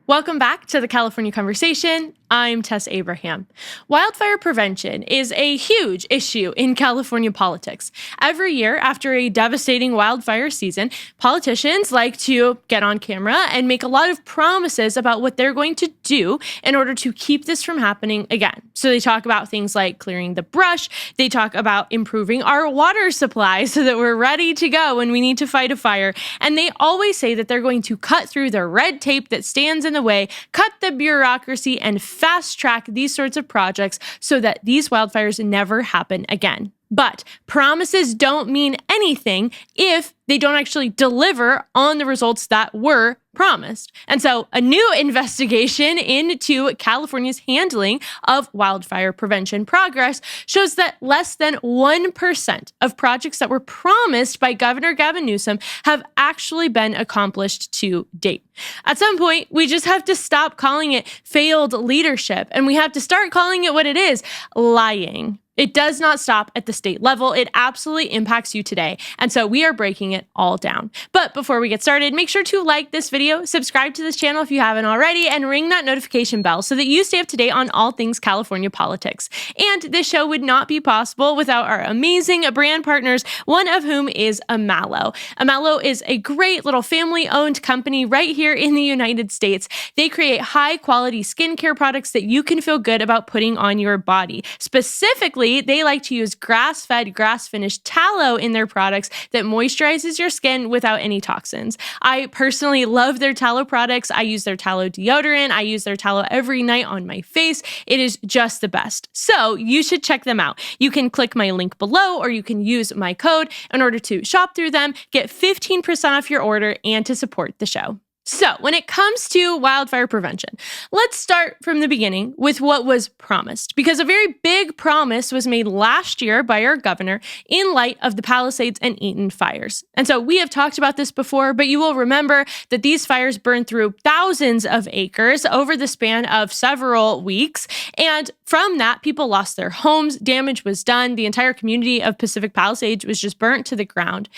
Welcome back to the California Conversation. I'm Tess Abraham. Wildfire prevention is a huge issue in California politics. Every year, after a devastating wildfire season, politicians like to get on camera and make a lot of promises about what they're going to do in order to keep this from happening again. So they talk about things like clearing the brush. They talk about improving our water supply so that we're ready to go when we need to fight a fire. And they always say that they're going to cut through the red tape that stands in the way, cut the bureaucracy, and fast track these sorts of projects so that these wildfires never happen again. But promises don't mean anything if they don't actually deliver on the results that were promised. And so a new investigation into California's handling of wildfire prevention progress shows that less than 1% of projects that were promised by Governor Gavin Newsom have actually been accomplished to date. At some point, we just have to stop calling it failed leadership, and we have to start calling it what it is: lying. It does not stop at the state level. It absolutely impacts you today. And so we are breaking it all down. But before we get started, make sure to like this video, subscribe to this channel if you haven't already, and ring that notification bell so that you stay up to date on all things California politics. And this show would not be possible without our amazing brand partners, one of whom is Amalo. Amalo is a great little family-owned company right here in the United States. They create high-quality skincare products that you can feel good about putting on your body. Specifically, they like to use grass-fed, grass-finished tallow in their products that moisturizes your skin without any toxins. I personally love their tallow products. I use their tallow deodorant. I use their tallow every night on my face. It is just the best. So you should check them out. You can click my link below, or you can use my code in order to shop through them, get 15% off your order, and to support the show. So when it comes to wildfire prevention, let's start from the beginning with what was promised, because a very big promise was made last year by our governor in light of the Palisades and Eaton fires. And so we have talked about this before, but you will remember that these fires burned through thousands of acres over the span of several weeks. And from that, people lost their homes, damage was done. The entire community of Pacific Palisades was just burnt to the ground.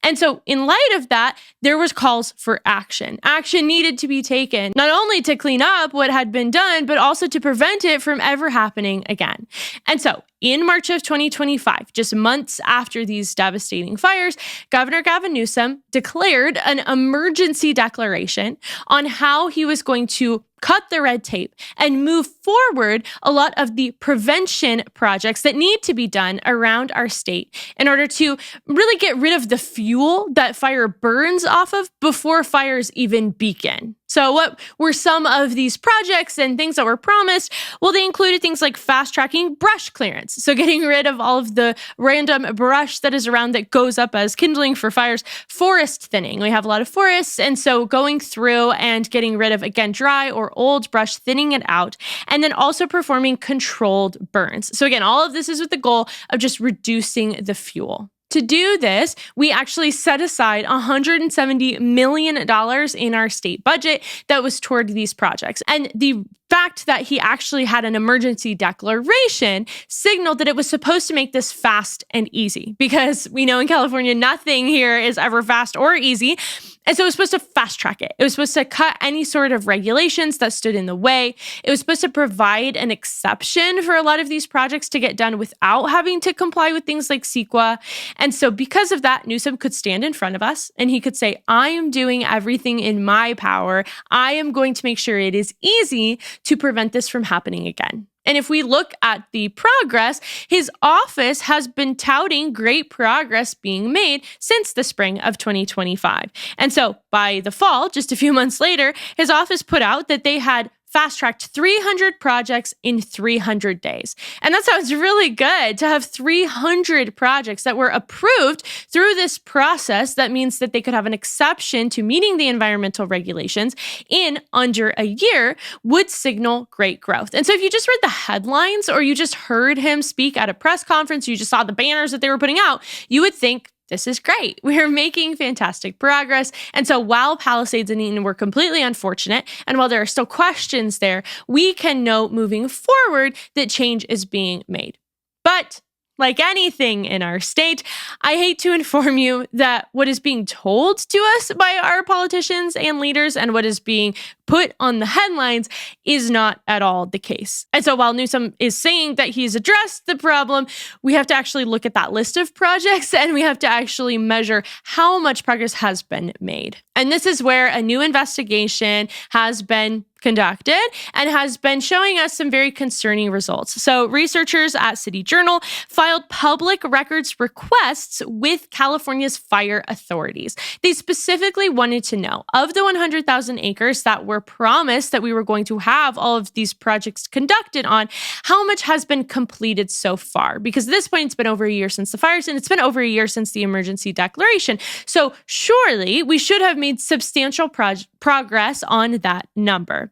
And so in light of that, there was calls for action. Action needed to be taken, not only to clean up what had been done, but also to prevent it from ever happening again. And so in March of 2025, just months after these devastating fires, Governor Gavin Newsom declared an emergency declaration on how he was going to cut the red tape and move forward a lot of the prevention projects that need to be done around our state in order to really get rid of the fuel that fire burns off of before fires even begin. So what were some of these projects and things that were promised? Well, they included things like fast-tracking brush clearance. So getting rid of all of the random brush that is around that goes up as kindling for fires. Forest thinning. We have a lot of forests. And so going through and getting rid of, again, dry or old brush, thinning it out. And then also performing controlled burns. So again, all of this is with the goal of just reducing the fuel. To do this, we actually set aside $170 million in our state budget that was toward these projects. And the fact that he actually had an emergency declaration signaled that it was supposed to make this fast and easy, because we know in California, nothing here is ever fast or easy. And so it was supposed to fast track it. It was supposed to cut any sort of regulations that stood in the way. It was supposed to provide an exception for a lot of these projects to get done without having to comply with things like CEQA. And so because of that, Newsom could stand in front of us and he could say, I am doing everything in my power. I am going to make sure it is easy to prevent this from happening again. And if we look at the progress, his office has been touting great progress being made since the spring of 2025. And so by the fall, just a few months later, his office put out that they had fast-tracked 300 projects in 300 days. And that sounds really good, to have 300 projects that were approved through this process. That means that they could have an exception to meeting the environmental regulations in under a year would signal great growth. And so if you just read the headlines or you just heard him speak at a press conference, you just saw the banners that they were putting out, you would think, this is great. We're making fantastic progress. And so while Palisades and Eaton were completely unfortunate, and while there are still questions there, we can note moving forward that change is being made. But like anything in our state, I hate to inform you that what is being told to us by our politicians and leaders and what is being put on the headlines is not at all the case. And so while Newsom is saying that he's addressed the problem, we have to actually look at that list of projects and we have to actually measure how much progress has been made. And this is where a new investigation has been conducted and has been showing us some very concerning results. So researchers at City Journal filed public records requests with California's fire authorities. They specifically wanted to know, of the 100,000 acres that were promised that we were going to have all of these projects conducted on, how much has been completed so far? Because at this point, it's been over a year since the fires and it's been over a year since the emergency declaration. So surely we should have made substantial progress on that number.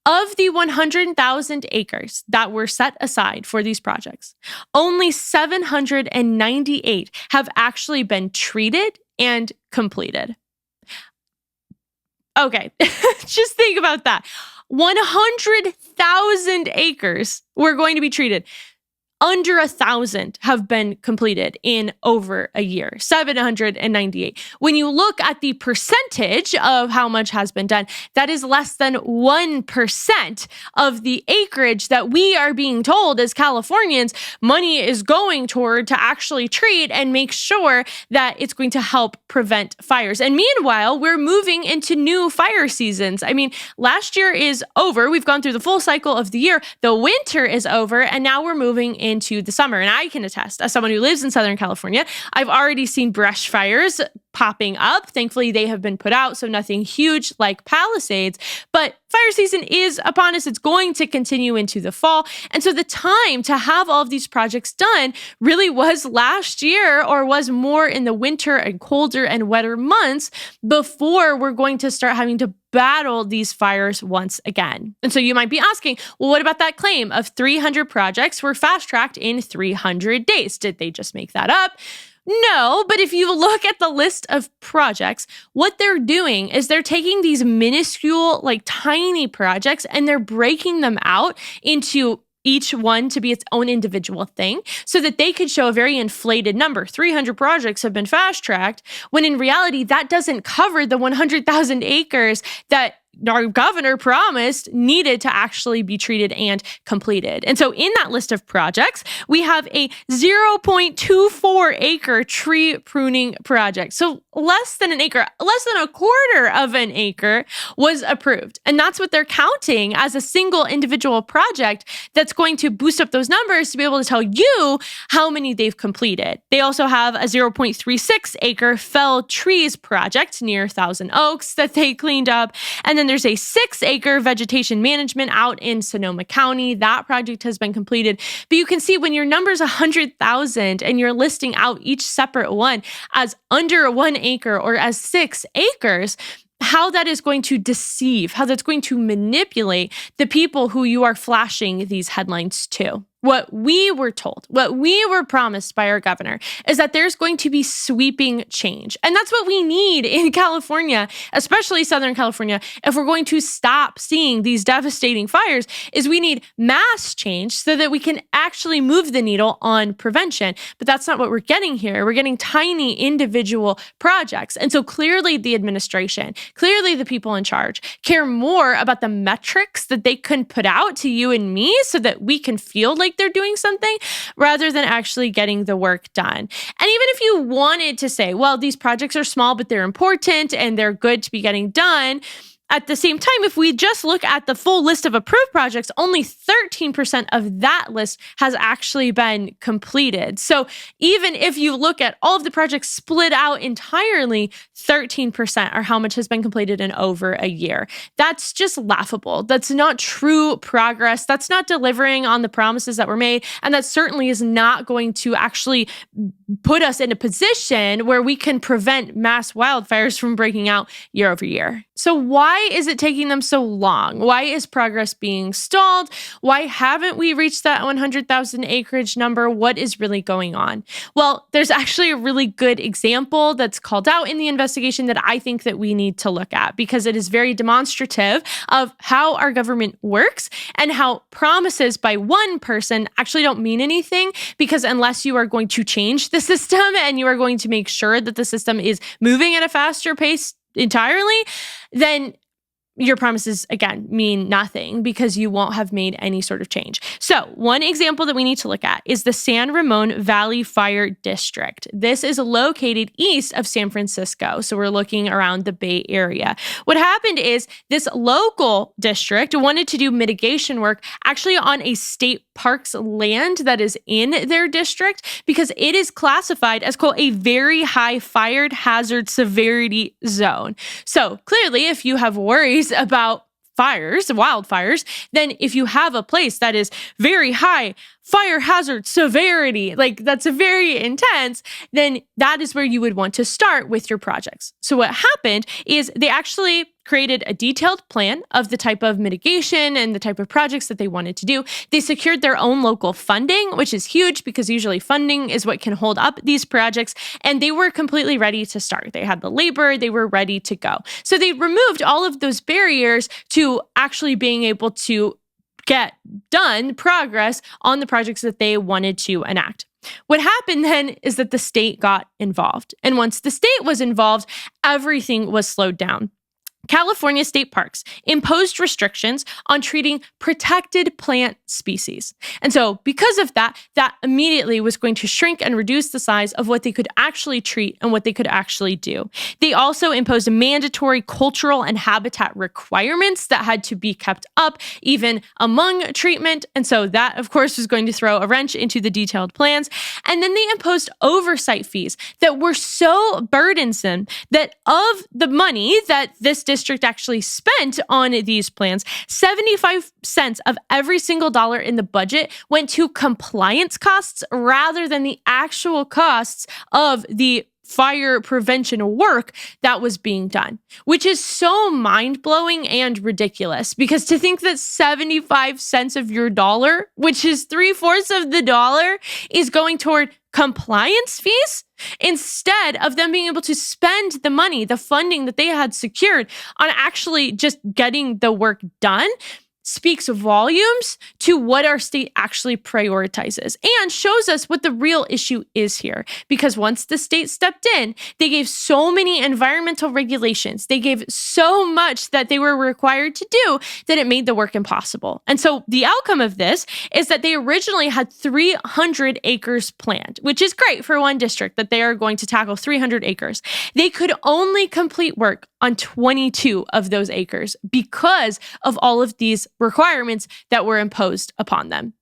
Of the 100,000 acres that were set aside for these projects, only 798 have actually been treated and completed. Okay, just think about that. 100,000 acres were going to be treated. Under 1,000 have been completed in over a year, 798. When you look at the percentage of how much has been done, that is less than 1% of the acreage that we are being told as Californians money is going toward to actually treat and make sure that it's going to help prevent fires. And meanwhile, we're moving into new fire seasons. I mean, last year is over. We've gone through the full cycle of the year. The winter is over, and now we're moving into the summer. And I can attest, as someone who lives in Southern California, I've already seen brush fires popping up. Thankfully, they have been put out, so nothing huge like Palisades. But fire season is upon us. It's going to continue into the fall. And so the time to have all of these projects done really was last year, or was more in the winter and colder and wetter months before we're going to start having to battle these fires once again. And so you might be asking, well, what about that claim of 300 projects were fast-tracked in 300 days? Did they just make that up? No, but if you look at the list of projects, what they're doing is they're taking these minuscule, like tiny projects, and they're breaking them out into each one to be its own individual thing so that they could show a very inflated number. 300 projects have been fast-tracked, when in reality, that doesn't cover the 100,000 acres that our governor promised needed to actually be treated and completed. And so in that list of projects, we have a 0.24 acre tree pruning project. So less than an acre, less than a quarter of an acre was approved. And that's what they're counting as a single individual project that's going to boost up those numbers to be able to tell you how many they've completed. They also have a 0.36 acre fell trees project near Thousand Oaks that they cleaned up. And then there's a 6-acre vegetation management out in Sonoma County. That project has been completed. But you can see when your number's 100,000 and you're listing out each separate one as under 1 acre or as 6 acres, how that is going to deceive, how that's going to manipulate the people who you are flashing these headlines to. What we were told, what we were promised by our governor is that there's going to be sweeping change. And that's what we need in California, especially Southern California, if we're going to stop seeing these devastating fires, is we need mass change so that we can actually move the needle on prevention. But that's not what we're getting here. We're getting tiny individual projects. And so clearly the administration, clearly the people in charge care more about the metrics that they can put out to you and me so that we can feel like they're doing something rather than actually getting the work done. And even if you wanted to say, well, these projects are small, but they're important and they're good to be getting done, at the same time, if we just look at the full list of approved projects, only 13% of that list has actually been completed. So even if you look at all of the projects split out entirely, 13% are how much has been completed in over a year. That's just laughable. That's not true progress. That's not delivering on the promises that were made. And that certainly is not going to actually put us in a position where we can prevent mass wildfires from breaking out year over year. So why Why is it taking them so long? Why is progress being stalled? Why haven't we reached that 100,000 acreage number? What is really going on? Well, there's actually a really good example that's called out in the investigation that I think that we need to look at because it is very demonstrative of how our government works and how promises by one person actually don't mean anything, because unless you are going to change the system and you are going to make sure that the system is moving at a faster pace entirely, then your promises, again, mean nothing because you won't have made any sort of change. So one example that we need to look at is the San Ramon Valley Fire District. This is located east of San Francisco. So we're looking around the Bay Area. What happened is this local district wanted to do mitigation work actually on a state parks land that is in their district because it is classified as, quote, a very high fire hazard severity zone. So clearly, if you have worries about wildfires, then if you have a place that is very high fire hazard severity, like that's very intense, then that is where you would want to start with your projects. So what happened is they actually created a detailed plan of the type of mitigation and the type of projects that they wanted to do. They secured their own local funding, which is huge because usually funding is what can hold up these projects. And they were completely ready to start. They had the labor, they were ready to go. So they removed all of those barriers to actually being able to get done progress on the projects that they wanted to enact. What happened then is that the state got involved. And once the state was involved, everything was slowed down. California state parks imposed restrictions on treating protected plant species. And so because of that, that immediately was going to shrink and reduce the size of what they could actually treat and what they could actually do. They also imposed mandatory cultural and habitat requirements that had to be kept up even among treatment. And so that, of course, was going to throw a wrench into the detailed plans. And then they imposed oversight fees that were so burdensome that of the money that this district actually spent on these plans, 75 cents of every single dollar in the budget went to compliance costs rather than the actual costs of the fire prevention work that was being done, which is so mind-blowing and ridiculous because to think that 75 cents of your dollar, which is 3/4 of the dollar, is going toward compliance fees instead of them being able to spend the money, the funding that they had secured on actually just getting the work done, speaks volumes to what our state actually prioritizes and shows us what the real issue is here. Because once the state stepped in, they gave so many environmental regulations, they gave so much that they were required to do that it made the work impossible. And so the outcome of this is that they originally had 300 acres planned, which is great for one district that they are going to tackle 300 acres. They could only complete work on 22 of those acres because of all of these requirements that were imposed upon them.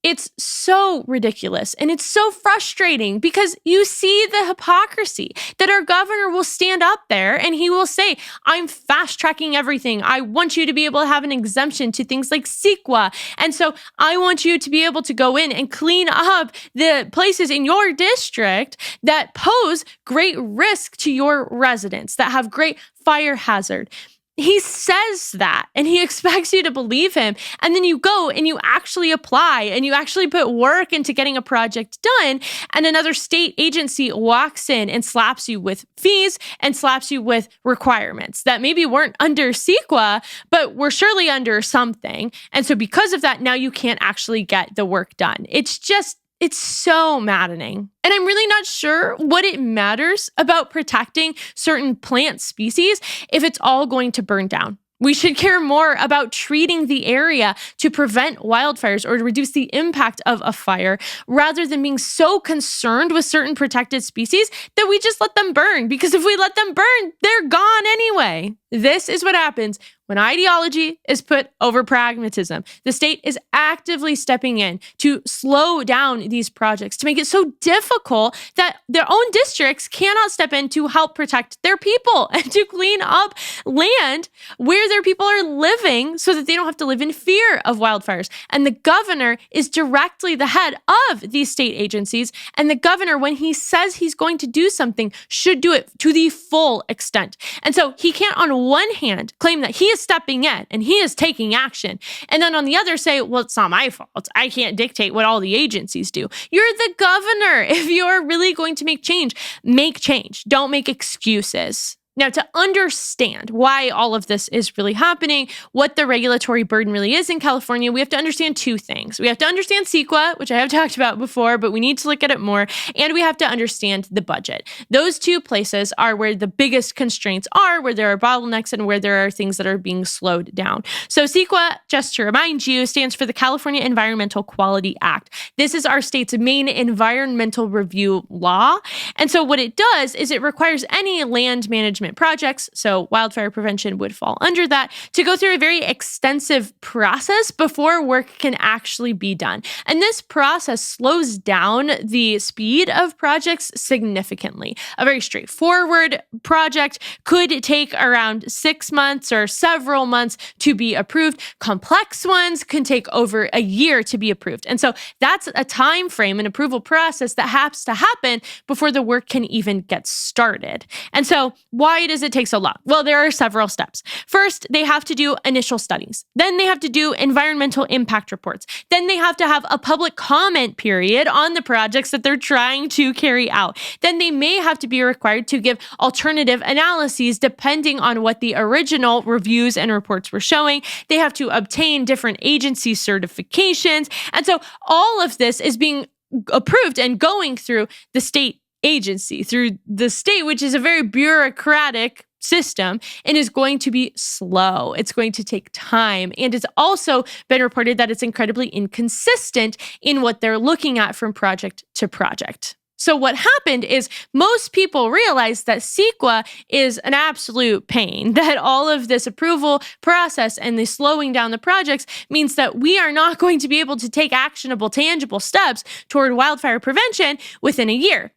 It's so ridiculous and it's so frustrating because you see the hypocrisy that our governor will stand up there and he will say, I'm fast tracking everything. I want you to be able to have an exemption to things like CEQA. And so I want you to be able to go in and clean up the places in your district that pose great risk to your residents, that have great fire hazard. He says that and he expects you to believe him. And then you go and you actually apply and you actually put work into getting a project done. And another state agency walks in and slaps you with fees and slaps you with requirements that maybe weren't under CEQA, but were surely under something. And so because of that, now you can't actually get the work done. It's so maddening. And I'm really not sure what it matters about protecting certain plant species if it's all going to burn down. We should care more about treating the area to prevent wildfires or to reduce the impact of a fire rather than being so concerned with certain protected species that we just let them burn. Because if we let them burn, they're gone anyway. This is what happens when ideology is put over pragmatism. The state is actively stepping in to slow down these projects, to make it so difficult that their own districts cannot step in to help protect their people and to clean up land where their people are living so that they don't have to live in fear of wildfires. And the governor is directly the head of these state agencies. And the governor, when he says he's going to do something, should do it to the full extent. And so he can't, on one hand, claim that he is stepping in and he is taking action, and then on the other say, well, it's not my fault. I can't dictate what all the agencies do. You're the governor. If you're really going to make change. Don't make excuses. Now, to understand why all of this is really happening, what the regulatory burden really is in California, we have to understand two things. We have to understand CEQA, which I have talked about before, but we need to look at it more, and we have to understand the budget. Those two places are where the biggest constraints are, where there are bottlenecks and where there are things that are being slowed down. So CEQA, just to remind you, stands for the California Environmental Quality Act. This is our state's main environmental review law. And so what it does is it requires any land management projects, so wildfire prevention would fall under that, to go through a very extensive process before work can actually be done. And this process slows down the speed of projects significantly. A very straightforward project could take around 6 months or several months to be approved. Complex ones can take over a year to be approved. And so that's a time frame, an approval process that has to happen before the work can even get started. And so why does it take so long? Well, there are several steps. First, they have to do initial studies. Then they have to do environmental impact reports. Then they have to have a public comment period on the projects that they're trying to carry out. Then they may have to be required to give alternative analyses depending on what the original reviews and reports were showing. They have to obtain different agency certifications. And so all of this is being approved and going through the state agency, through the state, which is a very bureaucratic system and is going to be slow. It's going to take time. And it's also been reported that it's incredibly inconsistent in what they're looking at from project to project. So what happened is most people realized that CEQA is an absolute pain, that all of this approval process and the slowing down the projects means that we are not going to be able to take actionable, tangible steps toward wildfire prevention within a year,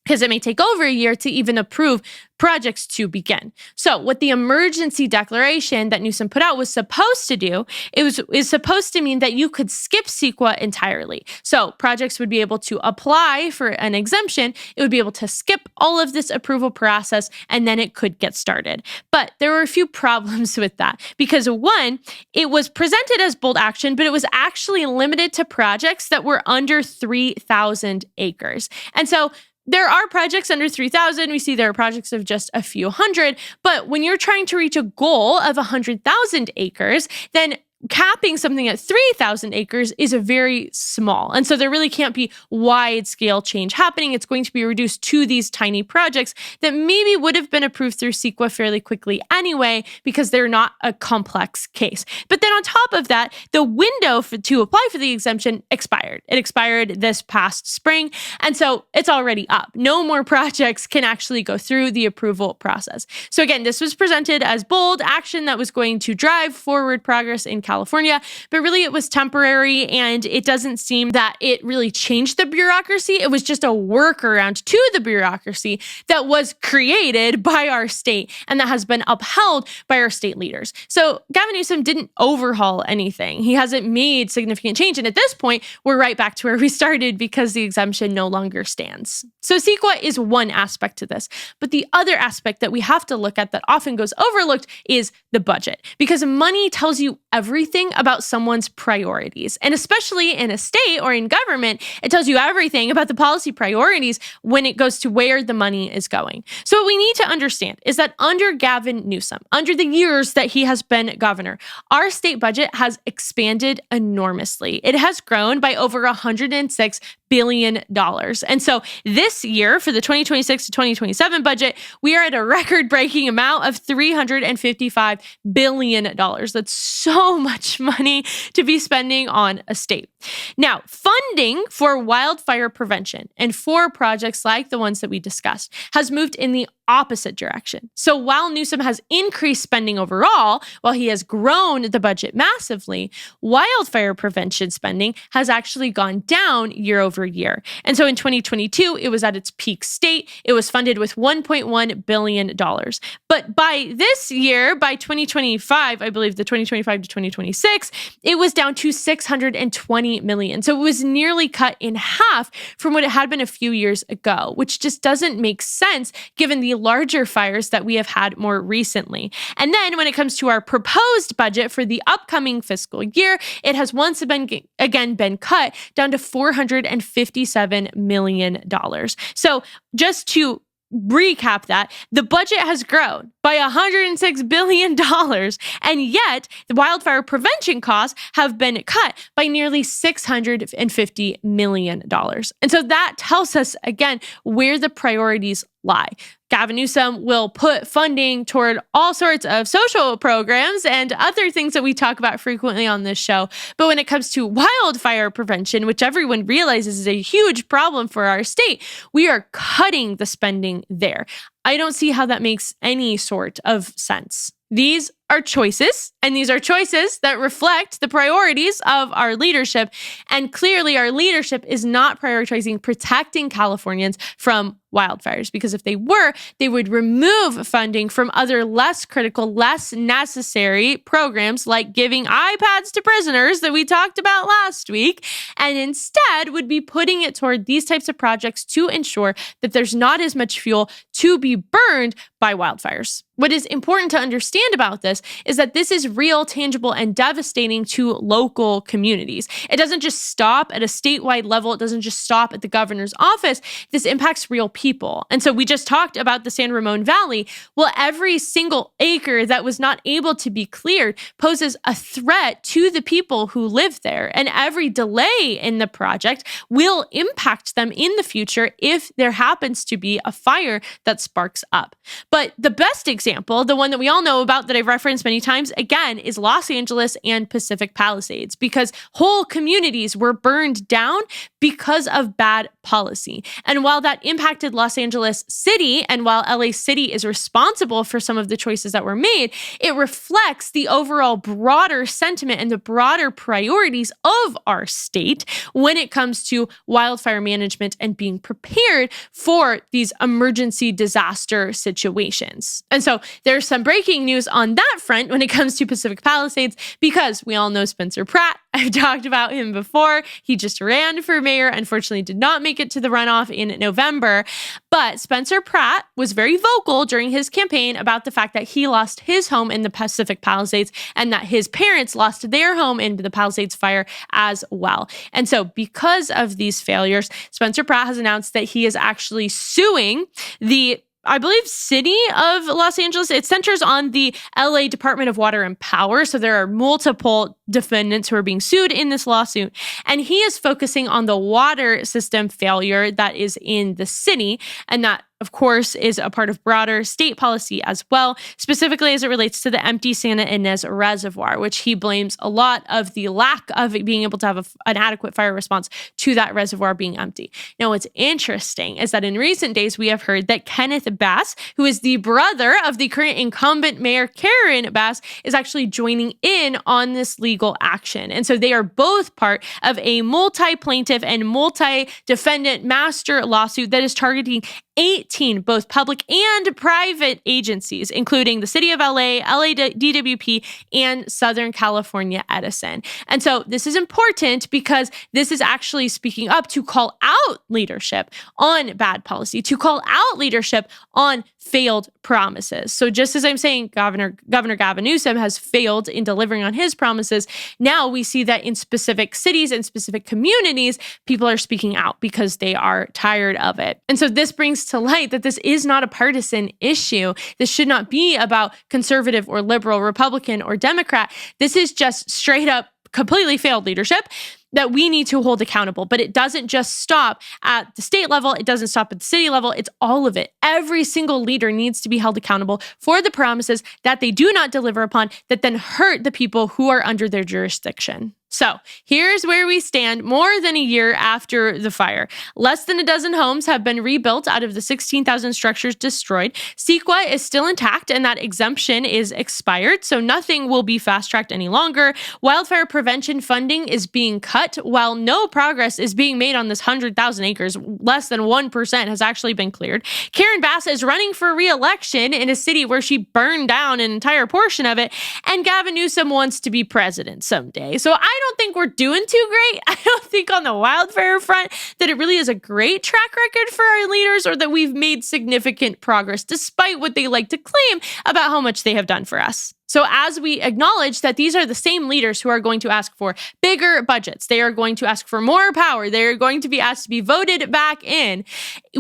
because it may take over a year to even approve projects to begin. So what the emergency declaration that Newsom put out was supposed to do, is supposed to mean that you could skip CEQA entirely. So projects would be able to apply for an exemption. It would be able to skip all of this approval process, and then it could get started. But there were a few problems with that, because one, it was presented as bold action, but it was actually limited to projects that were under 3,000 acres. And so there are projects under 3,000. We see there are projects of just a few hundred. But when you're trying to reach a goal of 100,000 acres, then capping something at 3,000 acres is a very small. And so there really can't be wide scale change happening. It's going to be reduced to these tiny projects that maybe would have been approved through CEQA fairly quickly anyway, because they're not a complex case. But then on top of that, the window to apply for the exemption expired. It expired this past spring. And so it's already up. No more projects can actually go through the approval process. So again, this was presented as bold action that was going to drive forward progress in California, but really it was temporary, and it doesn't seem that it really changed the bureaucracy. It was just a workaround to the bureaucracy that was created by our state and that has been upheld by our state leaders. So Gavin Newsom didn't overhaul anything. He hasn't made significant change. And at this point, we're right back to where we started because the exemption no longer stands. So CEQA is one aspect to this. But the other aspect that we have to look at that often goes overlooked is the budget, because money tells you everything about someone's priorities. And especially in a state or in government, it tells you everything about the policy priorities when it goes to where the money is going. So what we need to understand is that under Gavin Newsom, under the years that he has been governor, our state budget has expanded enormously. It has grown by over $106 billion. And so this year, for the 2026 to 2027 budget, we are at a record-breaking amount of $355 billion. That's so much money to be spending on a state. Now, funding for wildfire prevention and for projects like the ones that we discussed has moved in the opposite direction. So while Newsom has increased spending overall, while he has grown the budget massively, wildfire prevention spending has actually gone down year over year. And so in 2022, it was at its peak state. It was funded with $1.1 billion. But by this year, by 2025, I believe the 2025 to 2026, it was down to $620 million. So it was nearly cut in half from what it had been a few years ago, which just doesn't make sense given the larger fires that we have had more recently. And then when it comes to our proposed budget for the upcoming fiscal year, it has once again been cut down to $457 million. So just to recap that, the budget has grown by $106 billion, and yet the wildfire prevention costs have been cut by nearly $650 million. And so that tells us, again, where the priorities lie. Gavin Newsom will put funding toward all sorts of social programs and other things that we talk about frequently on this show. But when it comes to wildfire prevention, which everyone realizes is a huge problem for our state, we are cutting the spending there. I don't see how that makes any sort of sense. These are choices, and these are choices that reflect the priorities of our leadership. And clearly, our leadership is not prioritizing protecting Californians from wildfires, because if they were, they would remove funding from other less critical, less necessary programs like giving iPads to prisoners that we talked about last week, and instead would be putting it toward these types of projects to ensure that there's not as much fuel to be burned by wildfires. What is important to understand about this is that this is real, tangible, and devastating to local communities. It doesn't just stop at a statewide level. It doesn't just stop at the governor's office. This impacts real people. And so we just talked about the San Ramon Valley. Well, every single acre that was not able to be cleared poses a threat to the people who live there. And every delay in the project will impact them in the future if there happens to be a fire that sparks up. But the best example, the one that we all know about that I've referenced many times, again, is Los Angeles and Pacific Palisades, because whole communities were burned down because of bad policy. And while that impacted Los Angeles City, and while LA City is responsible for some of the choices that were made, it reflects the overall broader sentiment and the broader priorities of our state when it comes to wildfire management and being prepared for these emergency disaster situations. And so there's some breaking news on that front when it comes to Pacific Palisades, because we all know Spencer Pratt. I've talked about him before. He just ran for mayor, unfortunately did not make it to the runoff in November. But Spencer Pratt was very vocal during his campaign about the fact that he lost his home in the Pacific Palisades and that his parents lost their home in the Palisades fire as well. And so because of these failures, Spencer Pratt has announced that he is actually suing the city of Los Angeles. It centers on the LA Department of Water and Power. So there are multiple defendants who are being sued in this lawsuit. And he is focusing on the water system failure that is in the city. And that, of course, is a part of broader state policy as well, specifically as it relates to the empty Santa Ynez Reservoir, which he blames a lot of the lack of being able to have an adequate fire response to that reservoir being empty. Now, what's interesting is that in recent days, we have heard that Kenneth Bass, who is the brother of the current incumbent mayor, Karen Bass, is actually joining in on this legal action. And so they are both part of a multi-plaintiff and multi-defendant master lawsuit that is targeting 18 both public and private agencies, including the City of LA, LA DWP, and Southern California Edison. And so this is important because this is actually speaking up to call out leadership on bad policy, to call out leadership on failed promises. So just as I'm saying, Governor Gavin Newsom has failed in delivering on his promises, now we see that in specific cities and specific communities, people are speaking out because they are tired of it. And so this brings to light that this is not a partisan issue. This should not be about conservative or liberal, Republican or Democrat. This is just straight up completely failed leadership that we need to hold accountable. But it doesn't just stop at the state level. It doesn't stop at the city level. It's all of it. Every single leader needs to be held accountable for the promises that they do not deliver upon that then hurt the people who are under their jurisdiction. So here's where we stand more than a year after the fire. Less than a dozen homes have been rebuilt out of the 16,000 structures destroyed. CEQA is still intact and that exemption is expired, so nothing will be fast-tracked any longer. Wildfire prevention funding is being cut while no progress is being made on this 100,000 acres. Less than 1% has actually been cleared. Karen Bass is running for re-election in a city where she burned down an entire portion of it, and Gavin Newsom wants to be president someday. So I don't think we're doing too great. I don't think on the wildfire front that it really is a great track record for our leaders or that we've made significant progress despite what they like to claim about how much they have done for us. So as we acknowledge that these are the same leaders who are going to ask for bigger budgets, they are going to ask for more power, they are going to be asked to be voted back in,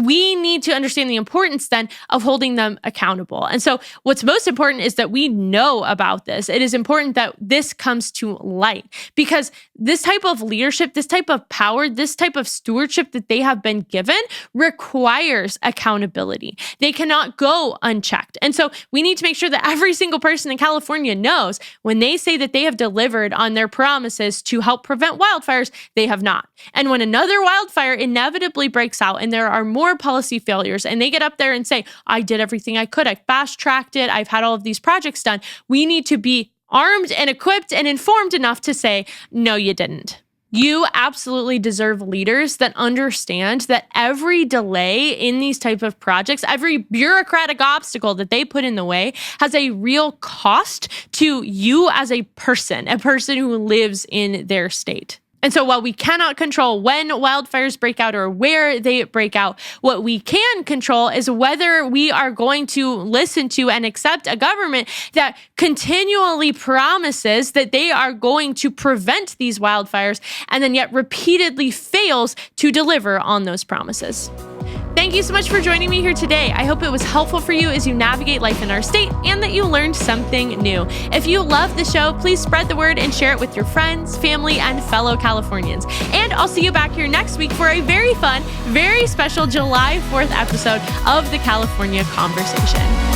we need to understand the importance then of holding them accountable. And so what's most important is that we know about this. It is important that this comes to light because this type of leadership, this type of power, this type of stewardship that they have been given requires accountability. They cannot go unchecked. And so we need to make sure that every single person in California knows when they say that they have delivered on their promises to help prevent wildfires, they have not. And when another wildfire inevitably breaks out and there are more policy failures and they get up there and say, I did everything I could, I fast-tracked it, I've had all of these projects done, we need to be armed and equipped and informed enough to say, no, you didn't. You absolutely deserve leaders that understand that every delay in these type of projects, every bureaucratic obstacle that they put in the way has a real cost to you as a person who lives in their state. And so while we cannot control when wildfires break out or where they break out, what we can control is whether we are going to listen to and accept a government that continually promises that they are going to prevent these wildfires and then yet repeatedly fails to deliver on those promises. Thank you so much for joining me here today. I hope it was helpful for you as you navigate life in our state and that you learned something new. If you love the show, please spread the word and share it with your friends, family, and fellow Californians. And I'll see you back here next week for a very fun, very special July 4th episode of the California Conversation.